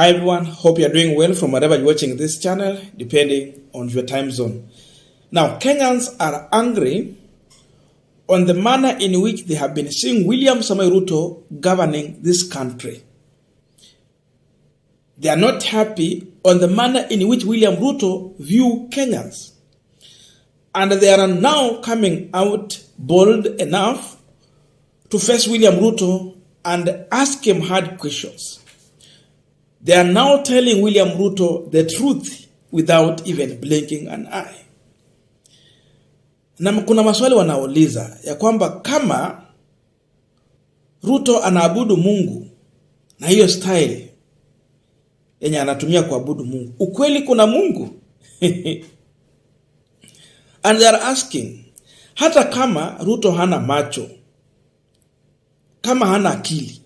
Hi everyone, hope you are doing well from wherever you're watching this channel, depending on your time zone. Now, Kenyans are angry on the manner in which they have been seeing William Samoei Ruto governing this country. They are not happy on the manner in which William Ruto view Kenyans. And they are now coming out bold enough to face William Ruto and ask him hard questions. They are now telling William Ruto the truth without even blinking an eye. Na kuna maswali wanauliza ya kwamba kama Ruto anaabudu Mungu na hiyo style yenye anatumia kuabudu Mungu, ukweli kuna Mungu? And they are asking, hata kama Ruto hana macho, kama hana akili,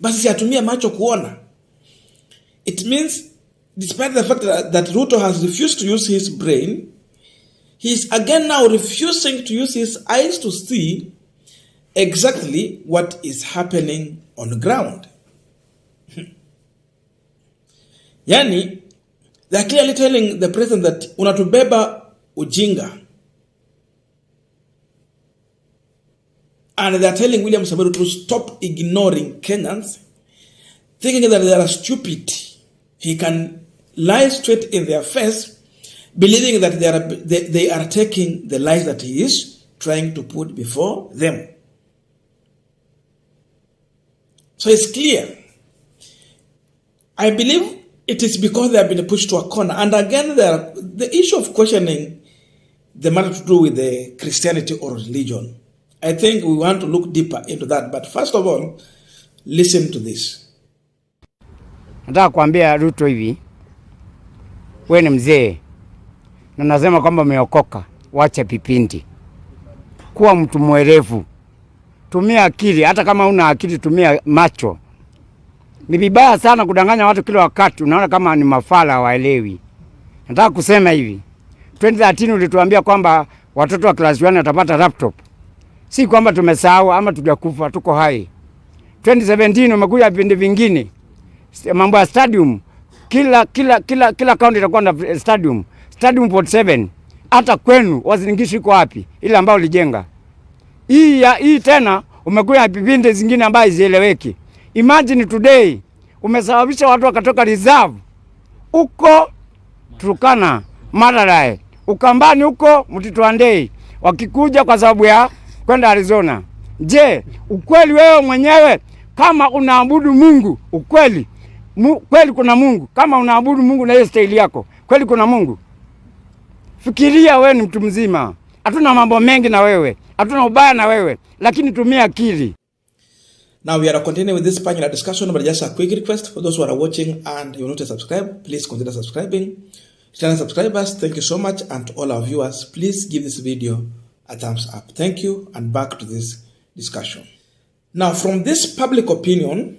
basi atumie macho kuona. It means, despite the fact that Ruto has refused to use his brain, he is again now refusing to use his eyes to see exactly what is happening on the ground. Yani, they are clearly telling the president that unatubeba ujinga. And they are telling William Samoei to stop ignoring Kenyans, thinking that they are stupid. He can lie straight in their face, believing that they are taking the lies that he is trying to put before them. So it's clear. I believe it is because they have been pushed to a corner. And again, the issue of questioning the matter to do with the Christianity or religion, I think we want to look deeper into that. But first of all, listen to this. Nataka kuambia Ruto hivi, wewe ni mzee na nasema kwamba umeokoka, wacha pipindi. Kuwa mtu mwerevu. Tumia akili, hata kama una akili tumia macho. Ni vibaya sana kudanganya watu kila wakati, unaona kama ni mafala hawaelewi. Nataka kusema hivi. 2013 ulituambia kwamba watoto wa class 1 watapata laptop. Si kwamba tumesahau ama tujakufa, tuko hai. 2017 umekuja vipindi vingine. Mambo ya stadium, kila county itakuwa na stadium 47. Hata kwenu wazingishi iko wapi ile ambayo ulijenga? Hii tena umekuja vipindi zingine ambazo zieleweki. Imagine today umesababisha watu wakatoka reserve uko Turkana, Mararai, Ukambani huko Mtituandei wakikuja kwa sababu ya kwenda Arizona. Je, ukweli wewe mwenyewe kama unaabudu Mungu, ukweli kweli kuna Mungu? Kama unaabudu Mungu na hiyo style yako, kweli kuna Mungu? Fikiria, wewe ni mtu mzima. Hatuna mambo mengi na wewe, hatuna ubaya na wewe, lakini tumia akili. Now we are continuing with this panel discussion, but just a quick request for those who are watching and you want to subscribe, please consider subscribing. Channel subscribers, thank you so much, and to all our viewers, please give this video a thumbs up. Thank you, and back to this discussion. Now, from this public opinion,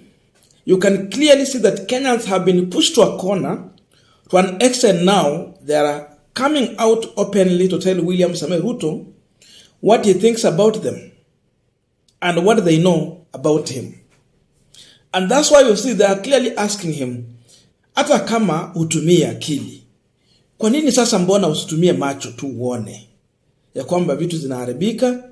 you can clearly see that Kenyans have been pushed to a corner. To an extent now, they are coming out openly to tell William Samoei Ruto what he thinks about them and what they know about him. And that's why you see they are clearly asking him, hata kama hutumia akili, kwa nini sasa mbona usitumie macho tu uone ya kwamba vitu zinaharibika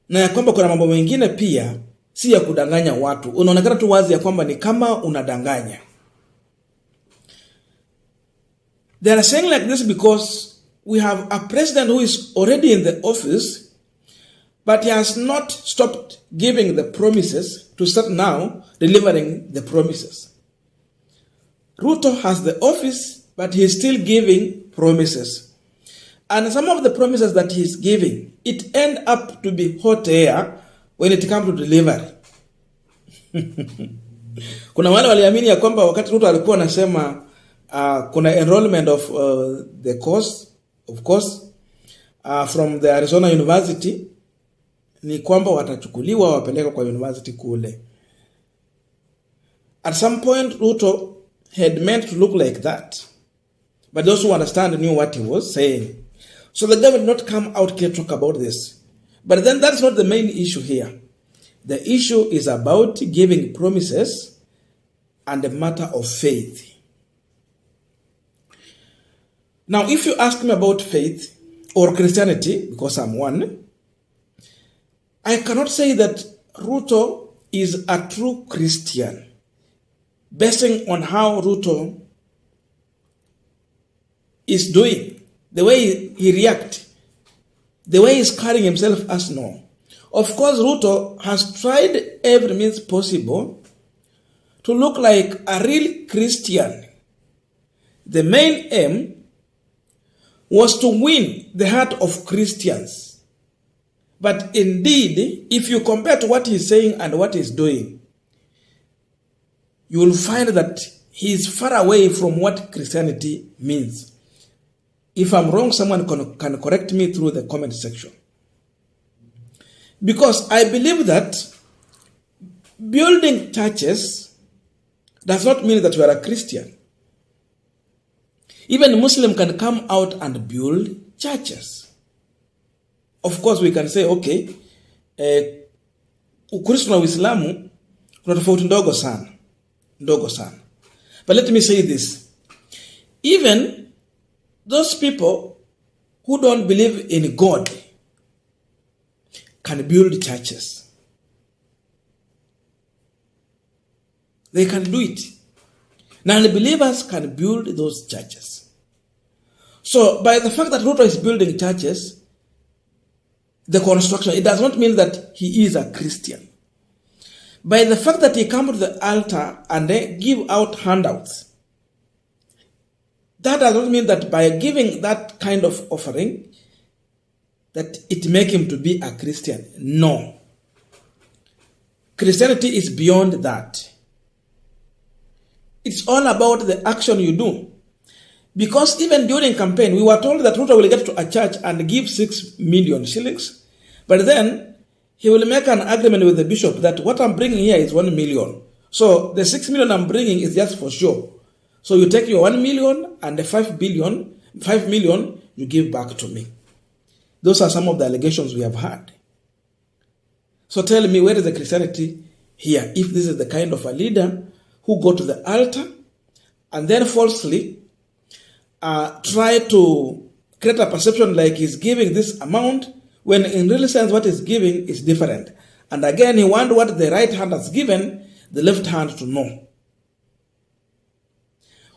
na ya kwamba kuna mambo mengine pia si ya kudanganya watu. Unaonekana tu wazi ya kwamba ni kama unadanganya. They are saying like this because we have a president who is already in the office, but he has not stopped giving the promises to start now delivering the promises. Ruto has the office, but he is still giving promises. And some of the promises that he is giving, it end up to be hot air when it comes to delivery. Kuna wale waliamini ya kwamba wakati Ruto alikuwa anasema kuna enrollment of the course, of course, from the Arizona University, ni kwamba watachukuliwa wapeleka kwa university kule. At some point, Ruto had meant to look like that, but those who understand knew what he was saying. So the government did not come out here to talk about this. But then that's not the main issue here. The issue is about giving promises and a matter of faith. Now, if you ask me about faith or Christianity, because I'm one, I cannot say that Ruto is a true Christian, basing on how Ruto is doing, the way he reacts, the way he's carrying himself as no. Of course, Ruto has tried every means possible to look like a real Christian. The main aim was to win the heart of Christians. But indeed, if you compare to what he's saying and what he's doing, you will find that he is far away from what Christianity means. If I'm wrong, someone can correct me through the comment section. Because I believe that building churches does not mean that you are a Christian. Even Muslim can come out and build churches. Of course, we can say, okay, Ukristo na Uislamu kuna tofauti ndogo sana. But let me say this. Even those people who don't believe in God can build churches. They can do it. Non-believers can build those churches. So, by the fact that Ruto is building churches, the construction, it does not mean that he is a Christian. By the fact that he comes to the altar and they give out handouts, that does not mean that by giving that kind of offering, that it makes him to be a Christian. No. Christianity is beyond that. It's all about the action you do. Because even during campaign, we were told that Ruto will get to a church and give 6 million shillings. But then, he will make an agreement with the bishop that what I'm bringing here is 1 million. So, the 6 million I'm bringing is just for sure. So, you take your 1 million and the 5 million, you give back to me. Those are some of the allegations we have had. So, tell me, where is the Christianity here? If this is the kind of a leader who go to the altar and then falsely try to create a perception like he's giving this amount, when in real sense what he's giving is different. And again, he wants what the right hand has given, the left hand to know.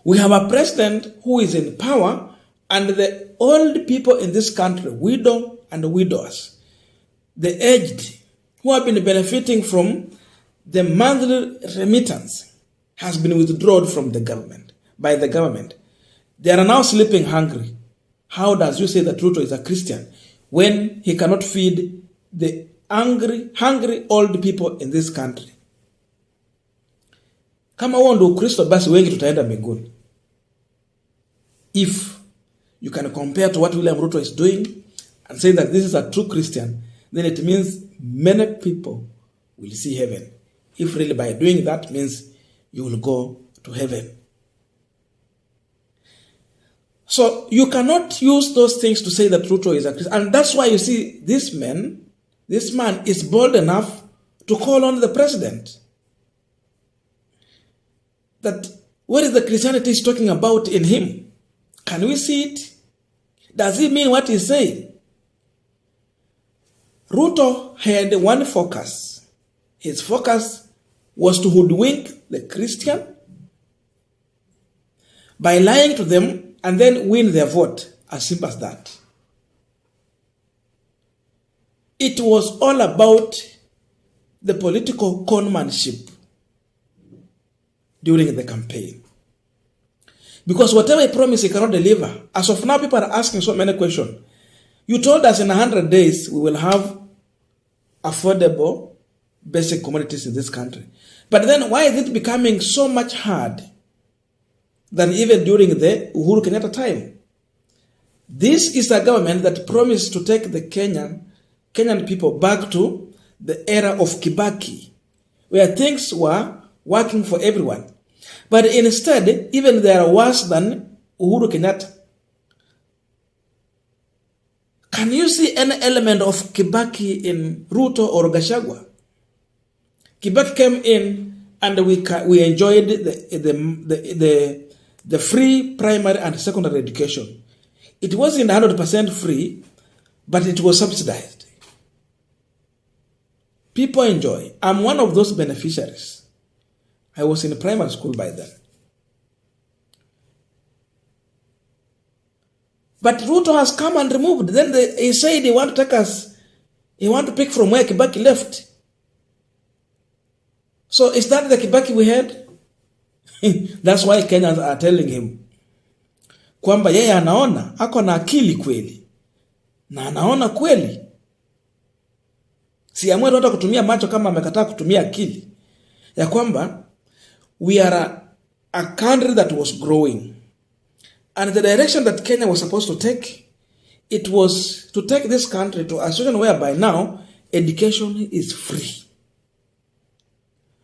We have a president who is in power, and the old people in this country, widow and widowers, the aged, who have been benefiting from the monthly remittance, has been withdrawn from the government, by the government. They are now sleeping hungry. How does you say that Ruto is a Christian when he cannot feed the hungry old people in this country? Kama huo ndio Ukristo, basi wengi tutaenda mbinguni. If you can compare to what William Ruto is doing and say that this is a true Christian, then it means many people will see heaven. If really by doing that means you will go to heaven. So you cannot use those things to say that Ruto is a Christian. And that's why you see this man is bold enough to call on the president. That what is the Christianity he's talking about in him? Can we see it? Does he mean what he's saying? Ruto had one focus. His focus was to hoodwink the Christian by lying to them and then win their vote. As simple as that. It was all about the political conmanship during the campaign. Because whatever he promised, he cannot deliver. As of now, people are asking so many questions. You told us in 100 days we will have affordable basic commodities in this country. But then why is it becoming so much hard than even during the Uhuru Kenyatta time? This is a government that promised to take the Kenyan people back to the era of Kibaki, where things were working for everyone. But instead, even they are worse than Uhuru Kenyatta. Can you see any element of Kibaki in Ruto or Gachagua? Kibaki came in and we enjoyed the free primary and secondary education. It wasn't 100% free, but it was subsidized. People enjoy. I'm one of those beneficiaries. I was in primary school by then. But Ruto has come and removed. Then he said he want to take us, he want to pick from where Kibaki left. So is that the Kibaki we had? That's why Kenyans are telling him kwamba yeye anaona ako na akili kweli, na anaona kweli. Si amwe hata kutumia macho kama amekataa kutumia akili, ya kwamba we are a country that was growing, and the direction that Kenya was supposed to take, it was to take this country to a situation whereby now education is free.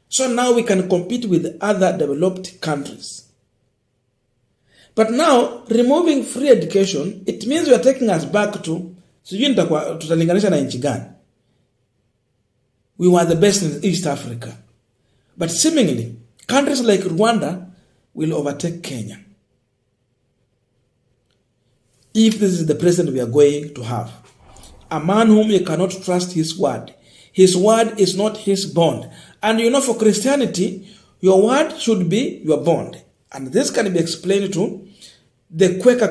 So now we can compete with other developed countries. But now, removing free education, it means we are taking us back to, tutalinganisha na nchi gani? We were the best in East Africa. But seemingly, countries like Rwanda will overtake Kenya. If this is the president we are going to have, a man whom you cannot trust his word. His word is not his bond. And you know, for Christianity, your word should be your bond. And this can be explained to the Quaker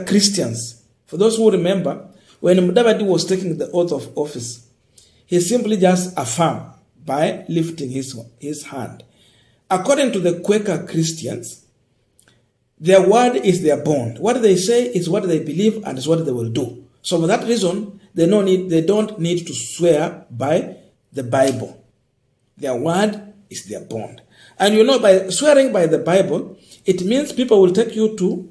Christians. For those who remember, when Mudavadi was taking the oath of office, he simply just affirmed by lifting his hand. According to the Quaker Christians, their word is their bond. What they say is what they believe and is what they will do. So for that reason, they don't need to swear by the Bible. Their word is their bond. And you know, by swearing by the Bible, it means people will take you to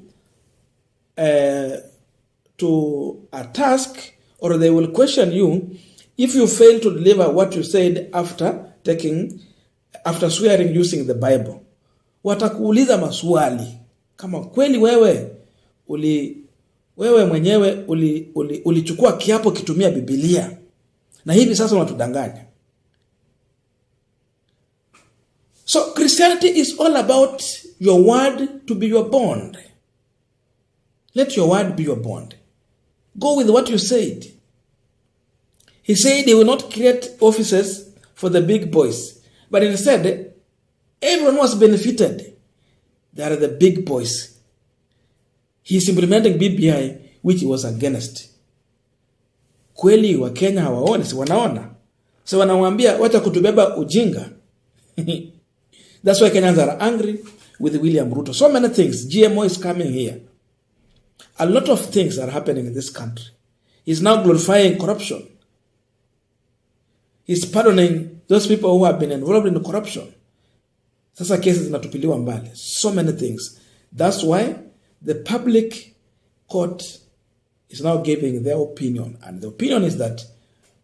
a task, or they will question you if you fail to deliver what you said after swearing using the Bible. Watakuuliza maswali kama kweli wewe mwenyewe ulichukua kiapo kitumia Biblia na hivi sasa unatudanganya. So Christianity is all about your word to be your bond. Let your word be your bond. Go with what you said. He said he will not create offices for the big boys, but instead, everyone was benefited. They are the big boys. He is implementing BBI, which he was against. Kweli wa Kenya hawaoni, si wanaona. So wanamwambia wacha kutubeba ujinga. That's why Kenyans are angry with William Ruto. So many things. GMO is coming here. A lot of things are happening in this country. He's now glorifying corruption. He's pardoning those people who have been involved in corruption. Sasa cases zinatupiliwa mbali. So many things. That's why the public court is now giving their opinion. And the opinion is that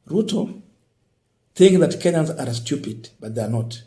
Ruto think that Kenyans are stupid, but they are not.